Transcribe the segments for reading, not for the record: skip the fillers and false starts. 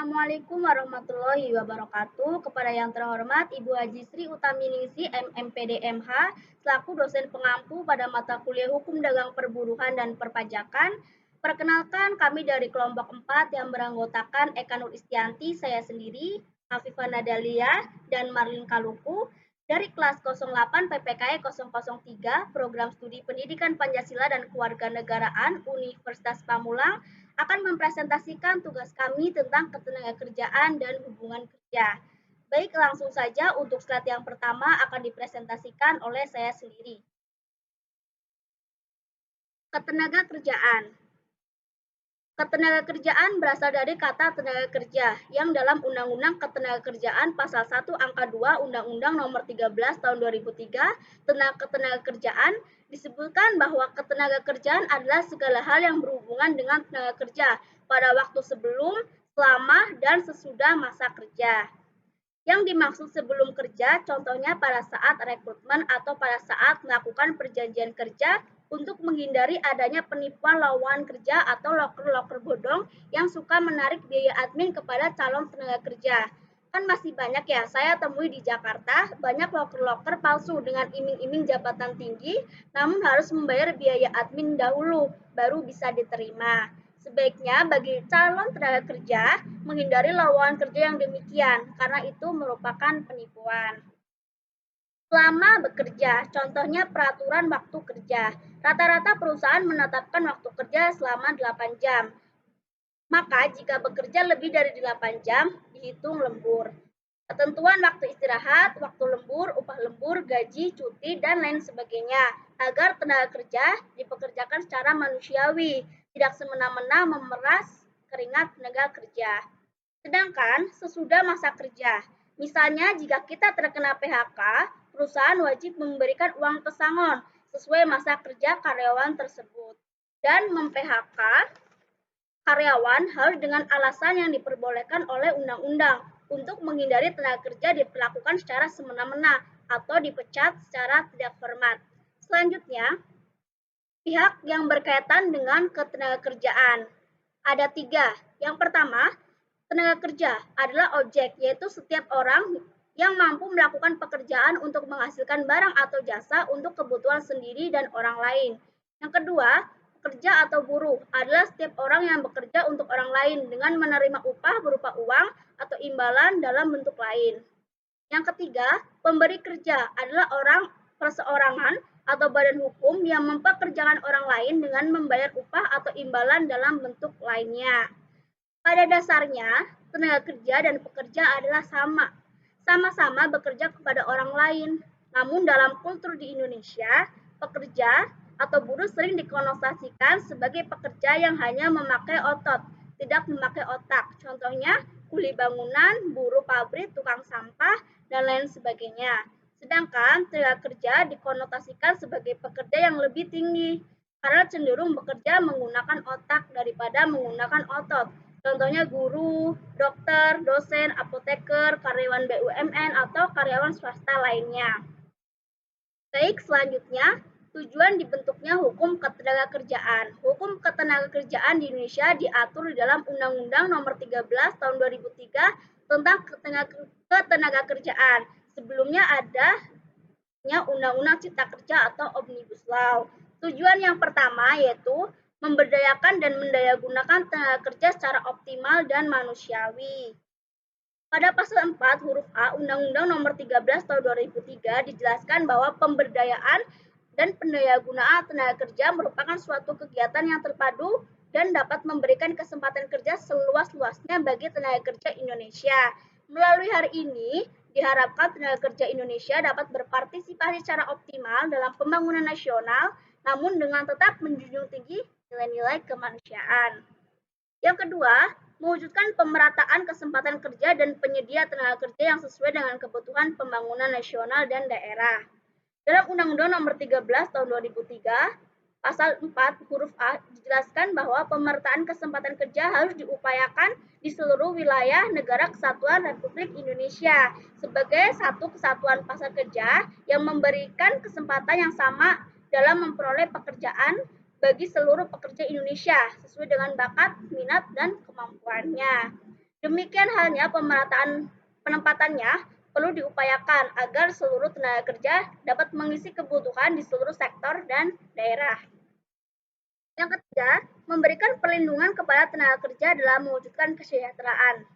Assalamualaikum warahmatullahi wabarakatuh. Kepada yang terhormat Ibu Haji Sri Utaminingsi MMPDMH selaku dosen pengampu pada mata kuliah Hukum Dagang Perburuhan dan Perpajakan. Perkenalkan, kami dari kelompok 4 yang beranggotakan Eka Nur Istianti, saya sendiri, Afifah Nadalia, dan Marlin Kaluku dari kelas 08 PPKE 003 Program Studi Pendidikan Pancasila dan Kewarganegaraan Universitas Pamulang akan mempresentasikan tugas kami tentang ketenagakerjaan dan hubungan kerja. Baik, langsung saja untuk slide yang pertama akan dipresentasikan oleh saya sendiri. Ketenagakerjaan. Ketenagakerjaan berasal dari kata tenaga kerja yang dalam Undang-Undang Ketenagakerjaan Pasal 1 Angka 2 Undang-Undang Nomor 13 Tahun 2003 tentang Ketenagakerjaan disebutkan bahwa ketenagakerjaan adalah segala hal yang berhubungan dengan tenaga kerja pada waktu sebelum, selama, dan sesudah masa kerja. Yang dimaksud sebelum kerja, contohnya pada saat rekrutmen atau pada saat melakukan perjanjian kerja untuk menghindari adanya penipuan lowongan kerja atau loker-loker bodong yang suka menarik biaya admin kepada calon tenaga kerja. Kan masih banyak ya, saya temui di Jakarta, banyak loker-loker palsu dengan iming-iming jabatan tinggi, namun harus membayar biaya admin dahulu, baru bisa diterima. Sebaiknya bagi calon tenaga kerja menghindari lowongan kerja yang demikian, karena itu merupakan penipuan. Selama bekerja, contohnya peraturan waktu kerja. Rata-rata perusahaan menetapkan waktu kerja selama 8 jam. Maka jika bekerja lebih dari 8 jam, dihitung lembur. Ketentuan waktu istirahat, waktu lembur, upah lembur, gaji, cuti, dan lain sebagainya, agar tenaga kerja dipekerjakan secara manusiawi, tidak semena-mena memeras keringat tenaga kerja. Sedangkan sesudah masa kerja, misalnya jika kita terkena PHK, perusahaan wajib memberikan uang pesangon sesuai masa kerja karyawan tersebut dan mem-PHK karyawan harus dengan alasan yang diperbolehkan oleh undang-undang untuk menghindari tenaga kerja diperlakukan secara semena-mena atau dipecat secara tidak hormat. Selanjutnya, pihak yang berkaitan dengan ketenagakerjaan. Ada 3. Yang pertama, tenaga kerja adalah objek, yaitu setiap orang yang mampu melakukan pekerjaan untuk menghasilkan barang atau jasa untuk kebutuhan sendiri dan orang lain. Yang kedua, pekerja atau buruh adalah setiap orang yang bekerja untuk orang lain dengan menerima upah berupa uang atau imbalan dalam bentuk lain. Yang ketiga, pemberi kerja adalah orang perseorangan atau badan hukum yang mempekerjakan orang lain dengan membayar upah atau imbalan dalam bentuk lainnya. Pada dasarnya, tenaga kerja dan pekerja adalah sama-sama bekerja kepada orang lain. Namun dalam kultur di Indonesia, pekerja atau buruh sering dikonotasikan sebagai pekerja yang hanya memakai otot, tidak memakai otak. Contohnya, kuli bangunan, buruh pabrik, tukang sampah, dan lain sebagainya. Sedangkan tenaga kerja dikonotasikan sebagai pekerja yang lebih tinggi, karena cenderung bekerja menggunakan otak daripada menggunakan otot. Contohnya guru, dokter, dosen, apoteker, karyawan BUMN, atau karyawan swasta lainnya. Baik, selanjutnya, tujuan dibentuknya hukum ketenagakerjaan. Hukum ketenagakerjaan di Indonesia diatur di dalam Undang-Undang Nomor 13 Tahun 2003 tentang ketenagakerjaan. Sebelumnya ada Undang-Undang Cipta Kerja atau Omnibus Law. Tujuan yang pertama yaitu memberdayakan dan mendayagunakan tenaga kerja secara optimal dan manusiawi. Pada pasal 4 huruf A Undang-Undang Nomor 13 Tahun 2003 dijelaskan bahwa pemberdayaan dan pendayagunaan tenaga kerja merupakan suatu kegiatan yang terpadu dan dapat memberikan kesempatan kerja seluas-luasnya bagi tenaga kerja Indonesia. Melalui hari ini, diharapkan tenaga kerja Indonesia dapat berpartisipasi secara optimal dalam pembangunan nasional, namun dengan tetap menjunjung tinggi nilai-nilai kemanusiaan. Yang kedua, mewujudkan pemerataan kesempatan kerja dan penyedia tenaga kerja yang sesuai dengan kebutuhan pembangunan nasional dan daerah. Dalam Undang-Undang Nomor 13 Tahun 2003, Pasal 4 huruf A dijelaskan bahwa pemerataan kesempatan kerja harus diupayakan di seluruh wilayah Negara Kesatuan Republik Indonesia sebagai satu kesatuan pasar kerja yang memberikan kesempatan yang sama dalam memperoleh pekerjaan bagi seluruh pekerja Indonesia sesuai dengan bakat, minat, dan kemampuannya. Demikian halnya pemerataan penempatannya perlu diupayakan agar seluruh tenaga kerja dapat mengisi kebutuhan di seluruh sektor dan daerah. Yang ketiga, memberikan perlindungan kepada tenaga kerja dalam mewujudkan kesejahteraan.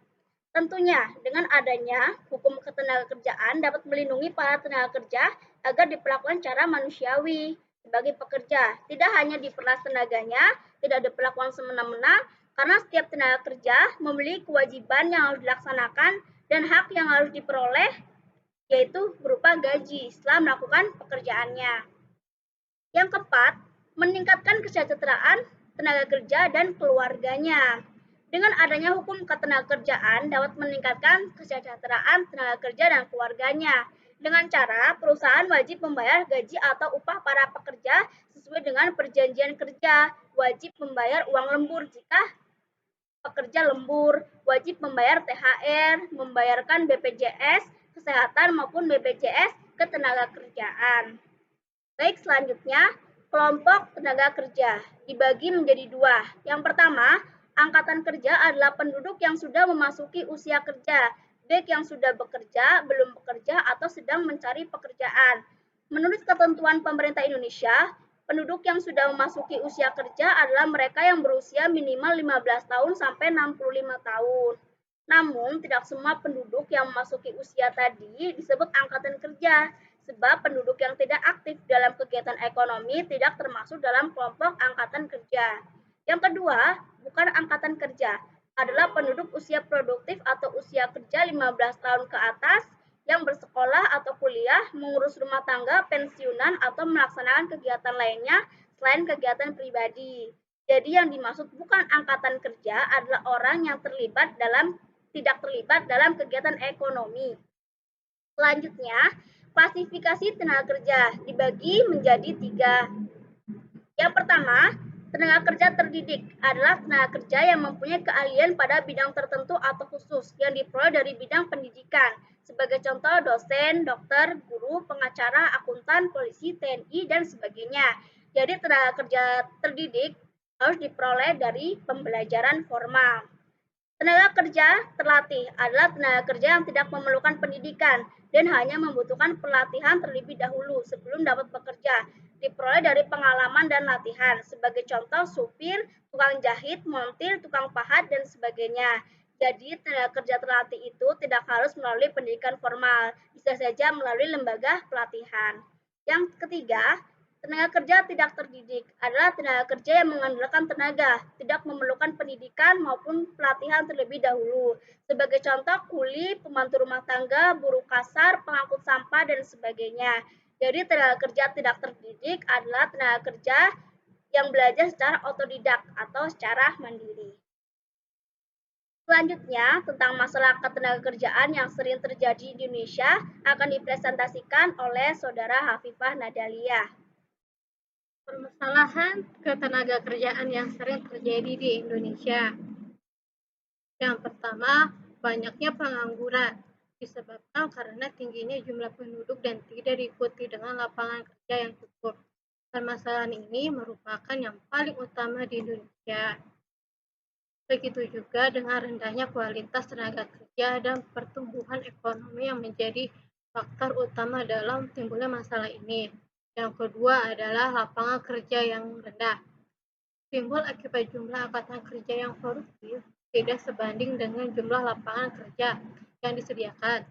Tentunya, dengan adanya hukum ketenagakerjaan dapat melindungi para tenaga kerja agar diperlakukan secara manusiawi sebagai pekerja. Tidak hanya diperlas tenaganya, tidak diperlakukan semena-mena, karena setiap tenaga kerja memiliki kewajiban yang harus dilaksanakan dan hak yang harus diperoleh, yaitu berupa gaji setelah melakukan pekerjaannya. Yang keempat, meningkatkan kesejahteraan tenaga kerja dan keluarganya. Dengan adanya hukum ketenagakerjaan dapat meningkatkan kesejahteraan tenaga kerja dan keluarganya. Dengan cara perusahaan wajib membayar gaji atau upah para pekerja sesuai dengan perjanjian kerja, wajib membayar uang lembur jika pekerja lembur, wajib membayar THR, membayarkan BPJS kesehatan maupun BPJS ketenagakerjaan. Baik, selanjutnya kelompok tenaga kerja dibagi menjadi dua. Yang pertama, angkatan kerja adalah penduduk yang sudah memasuki usia kerja, baik yang sudah bekerja, belum bekerja, atau sedang mencari pekerjaan. Menurut ketentuan pemerintah Indonesia, penduduk yang sudah memasuki usia kerja adalah mereka yang berusia minimal 15 tahun sampai 65 tahun. Namun, tidak semua penduduk yang memasuki usia tadi disebut angkatan kerja, sebab penduduk yang tidak aktif dalam kegiatan ekonomi tidak termasuk dalam kelompok angkatan kerja. Yang kedua, bukan angkatan kerja, adalah penduduk usia produktif atau usia kerja 15 tahun ke atas yang bersekolah atau kuliah, mengurus rumah tangga, pensiunan, atau melaksanakan kegiatan lainnya selain kegiatan pribadi. Jadi yang dimaksud bukan angkatan kerja adalah orang yang tidak terlibat dalam kegiatan ekonomi. Selanjutnya, klasifikasi tenaga kerja dibagi menjadi tiga. Yang pertama, tenaga kerja terdidik adalah tenaga kerja yang mempunyai keahlian pada bidang tertentu atau khusus yang diperoleh dari bidang pendidikan. Sebagai contoh, dosen, dokter, guru, pengacara, akuntan, polisi, TNI, dan sebagainya. Jadi tenaga kerja terdidik harus diperoleh dari pembelajaran formal. Tenaga kerja terlatih adalah tenaga kerja yang tidak memerlukan pendidikan dan hanya membutuhkan pelatihan terlebih dahulu sebelum dapat bekerja, diperoleh dari pengalaman dan latihan. Sebagai contoh, supir, tukang jahit, montir, tukang pahat, dan sebagainya. Jadi, tenaga kerja terlatih itu tidak harus melalui pendidikan formal, bisa saja melalui lembaga pelatihan. Yang ketiga, tenaga kerja tidak terdidik adalah tenaga kerja yang mengandalkan tenaga, tidak memerlukan pendidikan maupun pelatihan terlebih dahulu. Sebagai contoh, kuli, pembantu rumah tangga, buruh kasar, pengangkut sampah, dan sebagainya. Jadi tenaga kerja tidak terdidik adalah tenaga kerja yang belajar secara otodidak atau secara mandiri. Selanjutnya, tentang masalah ketenagakerjaan yang sering terjadi di Indonesia akan dipresentasikan oleh Saudara Hafifah Nadalia. Permasalahan ketenagakerjaan yang sering terjadi di Indonesia. Yang pertama, banyaknya pengangguran disebabkan karena tingginya jumlah penduduk dan tidak diikuti dengan lapangan kerja yang cukup. Permasalahan ini merupakan yang paling utama di Indonesia. Begitu juga dengan rendahnya kualitas tenaga kerja dan pertumbuhan ekonomi yang menjadi faktor utama dalam timbulnya masalah ini. Yang kedua adalah lapangan kerja yang rendah. Timbul akibat jumlah angkatan kerja yang produktif tidak sebanding dengan jumlah lapangan kerja yang disediakan.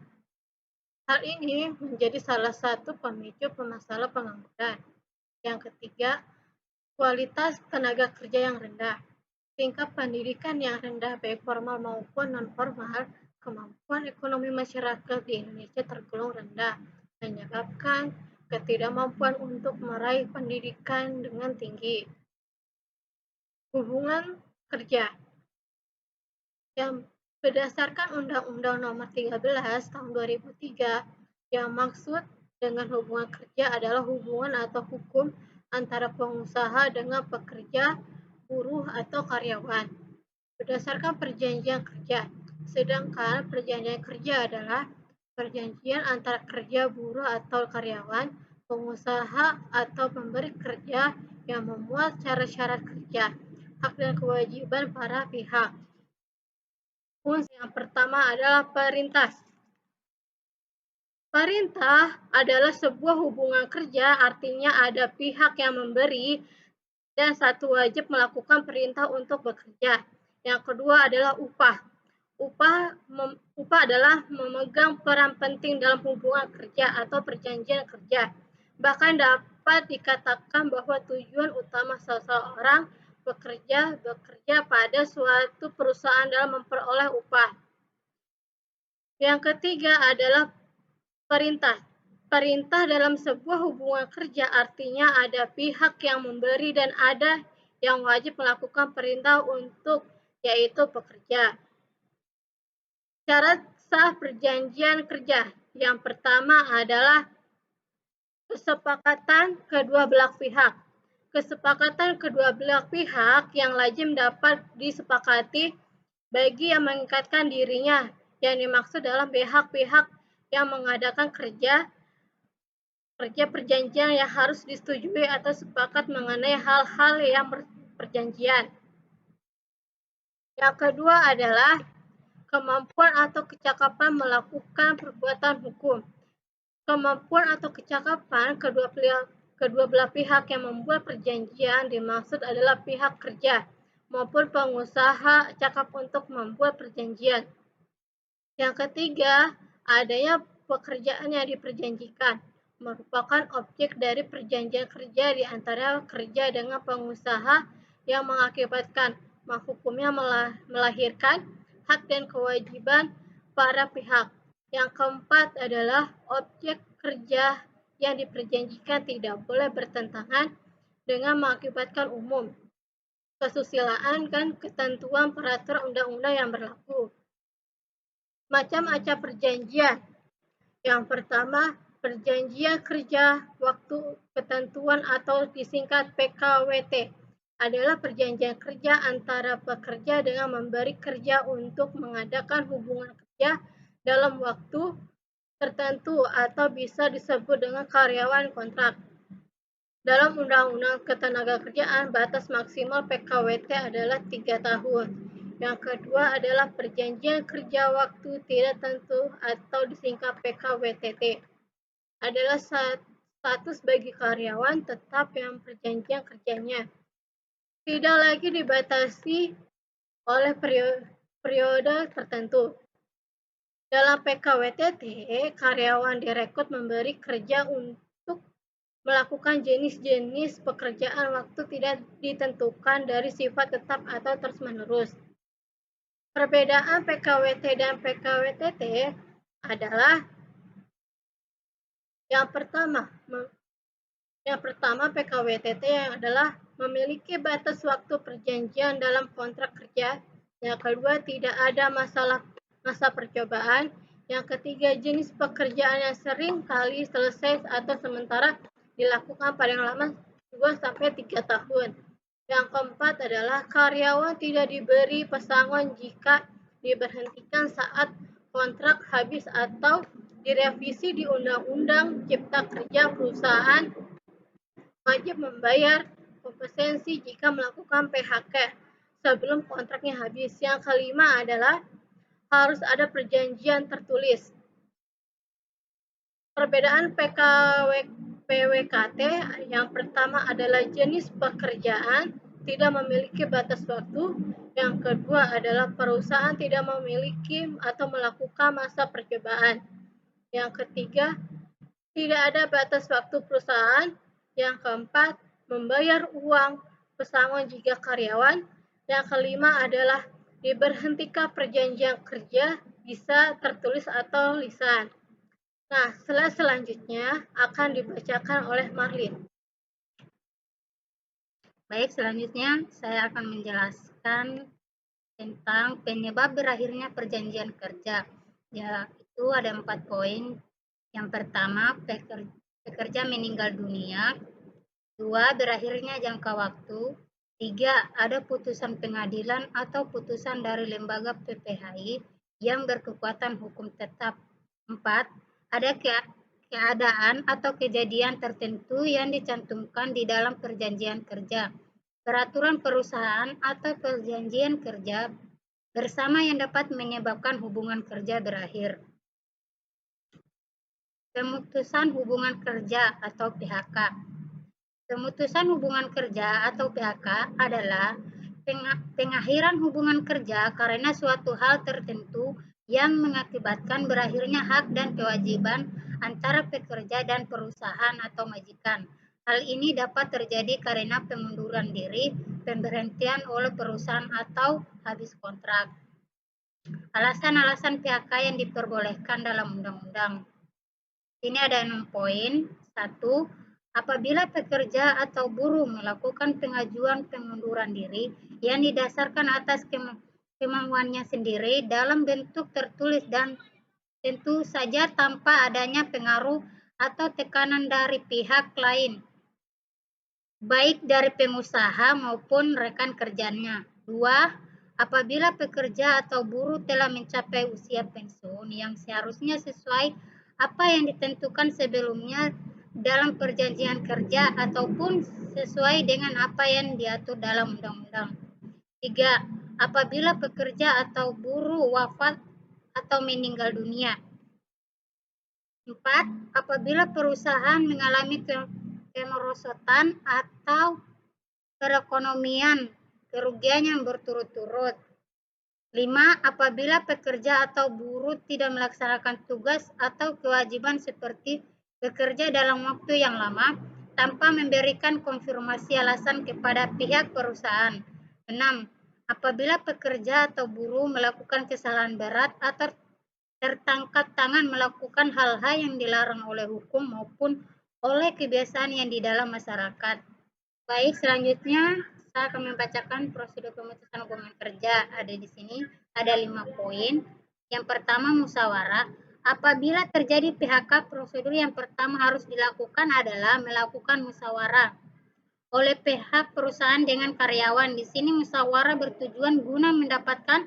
Hal ini menjadi salah satu pemicu pemasalah pengangguran. Yang ketiga, kualitas tenaga kerja yang rendah. Tingkat pendidikan yang rendah baik formal maupun non-formal, kemampuan ekonomi masyarakat di Indonesia tergolong rendah, menyebabkan ketidakmampuan untuk meraih pendidikan dengan tinggi. Hubungan kerja yang berdasarkan Undang-Undang Nomor 13 Tahun 2003, yang maksud dengan hubungan kerja adalah hubungan atau hukum antara pengusaha dengan pekerja, buruh, atau karyawan berdasarkan perjanjian kerja. Sedangkan perjanjian kerja adalah perjanjian antara kerja, buruh, atau karyawan, pengusaha, atau pemberi kerja yang memuat syarat-syarat kerja, hak dan kewajiban para pihak. Fungsi yang pertama adalah perintah. Perintah adalah sebuah hubungan kerja, artinya ada pihak yang memberi dan satu wajib melakukan perintah untuk bekerja. Yang kedua adalah upah. Upah adalah memegang peran penting dalam hubungan kerja atau perjanjian kerja. Bahkan dapat dikatakan bahwa tujuan utama seseorang bekerja pada suatu perusahaan dalam memperoleh upah. Yang ketiga adalah perintah. Perintah dalam sebuah hubungan kerja artinya ada pihak yang memberi dan ada yang wajib melakukan perintah untuk, yaitu pekerja. Syarat sah perjanjian kerja. Yang pertama adalah kesepakatan kedua belah pihak. Kesepakatan kedua belah pihak yang lazim dapat disepakati bagi yang mengikatkan dirinya. Yang dimaksud dalam pihak-pihak yang mengadakan kerja perjanjian yang harus disetujui atau sepakat mengenai hal-hal yang perjanjian. Yang kedua adalah kemampuan atau kecakapan melakukan perbuatan hukum. Kemampuan atau kecakapan kedua belah pihak yang membuat perjanjian dimaksud adalah pihak kerja maupun pengusaha cakap untuk membuat perjanjian. Yang ketiga, adanya pekerjaan yang diperjanjikan merupakan objek dari perjanjian kerja di antara kerja dengan pengusaha yang mengakibatkan hukumnya melahirkan hak dan kewajiban para pihak. Yang keempat adalah objek kerja yang diperjanjikan tidak boleh bertentangan dengan mengakibatkan umum, kesusilaan, dan ketentuan peraturan undang-undang yang berlaku. Macam-macam perjanjian. Yang pertama, perjanjian kerja waktu ketentuan atau disingkat PKWT adalah perjanjian kerja antara pekerja dengan memberi kerja untuk mengadakan hubungan kerja dalam waktu tertentu atau bisa disebut dengan karyawan kontrak. Dalam Undang-Undang Ketenagakerjaan, batas maksimal PKWT adalah 3 tahun. Yang kedua adalah perjanjian kerja waktu tidak tentu atau disingkat PKWTT. Adalah status bagi karyawan tetap yang perjanjian kerjanya tidak lagi dibatasi oleh periode tertentu. Dalam PKWTT, karyawan direkrut memberi kerja untuk melakukan jenis-jenis pekerjaan waktu tidak ditentukan dari sifat tetap atau terus-menerus. Perbedaan PKWT dan PKWTT adalah yang pertama PKWTT yang adalah memiliki batas waktu perjanjian dalam kontrak kerja. Yang kedua, tidak ada masa percobaan. Yang ketiga, jenis pekerjaan yang sering kali selesai atau sementara dilakukan paling lama 2-3 tahun. Yang keempat adalah karyawan tidak diberi pesangon jika diberhentikan saat kontrak habis atau direvisi di Undang-Undang Cipta Kerja. Perusahaan wajib membayar kompensasi jika melakukan PHK sebelum kontraknya habis. Yang kelima adalah harus ada perjanjian tertulis. Perbedaan PWKT yang pertama adalah jenis pekerjaan tidak memiliki batas waktu. Yang kedua adalah perusahaan tidak memiliki atau melakukan masa percobaan. Yang ketiga, tidak ada batas waktu perusahaan. Yang keempat, membayar uang pesangon jika karyawan. Yang kelima adalah diberhentikan perjanjian kerja, bisa tertulis atau lisan. Nah, slide selanjutnya akan dibacakan oleh Marlin. Baik, selanjutnya saya akan menjelaskan tentang penyebab berakhirnya perjanjian kerja. Yaitu ada 4 poin. Yang pertama, pekerja meninggal dunia. 2, berakhirnya jangka waktu. 3, ada putusan pengadilan atau putusan dari lembaga PPHI yang berkekuatan hukum tetap. 4, ada keadaan atau kejadian tertentu yang dicantumkan di dalam perjanjian kerja, peraturan perusahaan atau perjanjian kerja bersama yang dapat menyebabkan hubungan kerja berakhir. Pemutusan hubungan kerja atau PHK. Pemutusan hubungan kerja atau PHK adalah pengakhiran hubungan kerja karena suatu hal tertentu yang mengakibatkan berakhirnya hak dan kewajiban antara pekerja dan perusahaan atau majikan. Hal ini dapat terjadi karena pengunduran diri, pemberhentian oleh perusahaan atau habis kontrak. Alasan-alasan PHK yang diperbolehkan dalam undang-undang. Ini ada 6 poin. 1. Apabila pekerja atau buruh melakukan pengajuan pengunduran diri yang didasarkan atas kemauannya sendiri dalam bentuk tertulis dan tentu saja tanpa adanya pengaruh atau tekanan dari pihak lain, baik dari pengusaha maupun rekan kerjanya. 2. Apabila pekerja atau buruh telah mencapai usia pensiun yang seharusnya sesuai apa yang ditentukan sebelumnya dalam perjanjian kerja ataupun sesuai dengan apa yang diatur dalam undang-undang. 3. Apabila pekerja atau buruh wafat atau meninggal dunia. 4. Apabila perusahaan mengalami kemerosotan atau perekonomian kerugian yang berturut-turut. 5. Apabila pekerja atau buruh tidak melaksanakan tugas atau kewajiban seperti bekerja dalam waktu yang lama tanpa memberikan konfirmasi alasan kepada pihak perusahaan. 6. Apabila pekerja atau buruh melakukan kesalahan berat atau tertangkap tangan melakukan hal-hal yang dilarang oleh hukum maupun oleh kebiasaan yang di dalam masyarakat. Baik, selanjutnya saya akan membacakan prosedur pemutusan hubungan kerja. Ada di sini, ada 5 poin. Yang pertama, musyawarah. Apabila terjadi PHK, prosedur yang pertama harus dilakukan adalah melakukan musyawarah oleh pihak perusahaan dengan karyawan. Di sini musyawarah bertujuan guna mendapatkan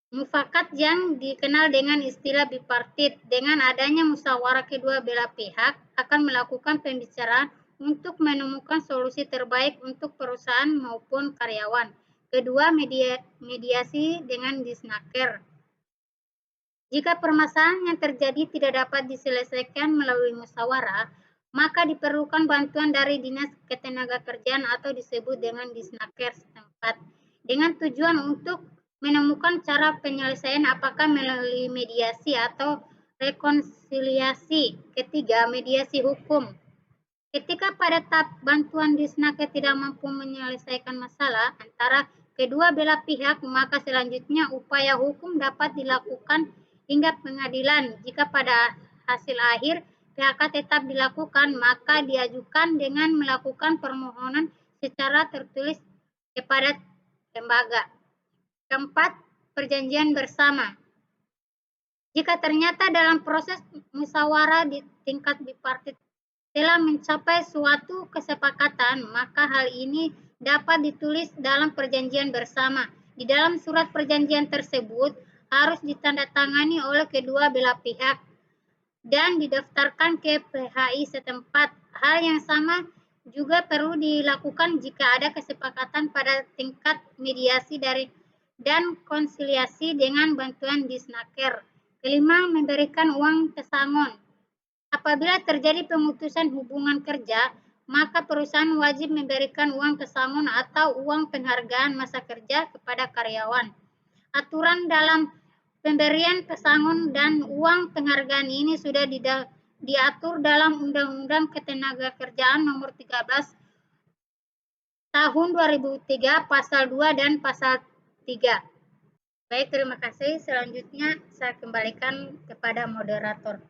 mufakat yang dikenal dengan istilah bipartit. Dengan adanya musyawarah, kedua belah pihak akan melakukan pembicaraan untuk menemukan solusi terbaik untuk perusahaan maupun karyawan. Kedua, mediasi dengan disnaker. Jika permasalahan yang terjadi tidak dapat diselesaikan melalui musyawarah, maka diperlukan bantuan dari Dinas Ketenagakerjaan atau disebut dengan disnaker setempat, dengan tujuan untuk menemukan cara penyelesaian apakah melalui mediasi atau rekonsiliasi. Ketiga, mediasi hukum. Ketika pada tahap bantuan disnaker tidak mampu menyelesaikan masalah antara kedua belah pihak, maka selanjutnya upaya hukum dapat dilakukan hingga pengadilan. Jika pada hasil akhir PHK tetap dilakukan, maka diajukan dengan melakukan permohonan secara tertulis kepada lembaga. Keempat, perjanjian bersama. Jika ternyata dalam proses musyawarah di tingkat bipartit telah mencapai suatu kesepakatan, maka hal ini dapat ditulis dalam perjanjian bersama. Di dalam surat perjanjian tersebut harus ditandatangani oleh kedua belah pihak dan didaftarkan ke PHI setempat. Hal yang sama juga perlu dilakukan jika ada kesepakatan pada tingkat mediasi dan konsiliasi dengan bantuan disnaker. Kelima, memberikan uang pesangon. Apabila terjadi pemutusan hubungan kerja, maka perusahaan wajib memberikan uang pesangon atau uang penghargaan masa kerja kepada karyawan. Aturan dalam pemberian pesangon dan uang penghargaan ini sudah diatur dalam Undang-Undang Ketenagakerjaan Nomor 13 Tahun 2003 Pasal 2 dan Pasal 3. Baik, terima kasih. Selanjutnya saya kembalikan kepada moderator.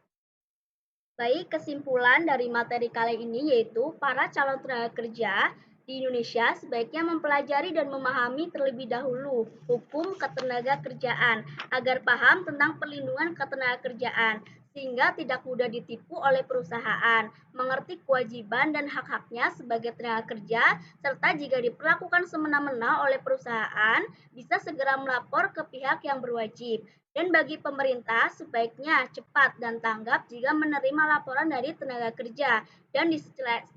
Baik, kesimpulan dari materi kali ini yaitu para calon tenaga kerja di Indonesia sebaiknya mempelajari dan memahami terlebih dahulu hukum ketenagakerjaan agar paham tentang perlindungan ketenagakerjaan sehingga tidak mudah ditipu oleh perusahaan, mengerti kewajiban dan hak-haknya sebagai tenaga kerja, serta jika diperlakukan semena-mena oleh perusahaan, bisa segera melapor ke pihak yang berwajib. Dan bagi pemerintah, sebaiknya cepat dan tanggap jika menerima laporan dari tenaga kerja dan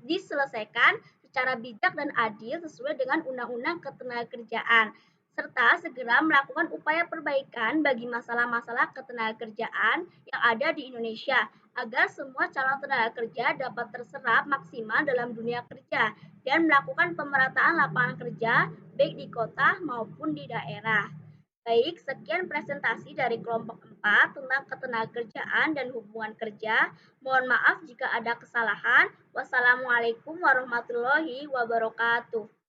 diselesaikan secara bijak dan adil sesuai dengan Undang-Undang Ketenagakerjaan. serta segera melakukan upaya perbaikan bagi masalah-masalah ketenagakerjaan yang ada di Indonesia agar semua calon tenaga kerja dapat terserap maksimal dalam dunia kerja dan melakukan pemerataan lapangan kerja baik di kota maupun di daerah. Baik, sekian presentasi dari kelompok 4 tentang ketenagakerjaan dan hubungan kerja. Mohon maaf jika ada kesalahan. Wassalamualaikum warahmatullahi wabarakatuh.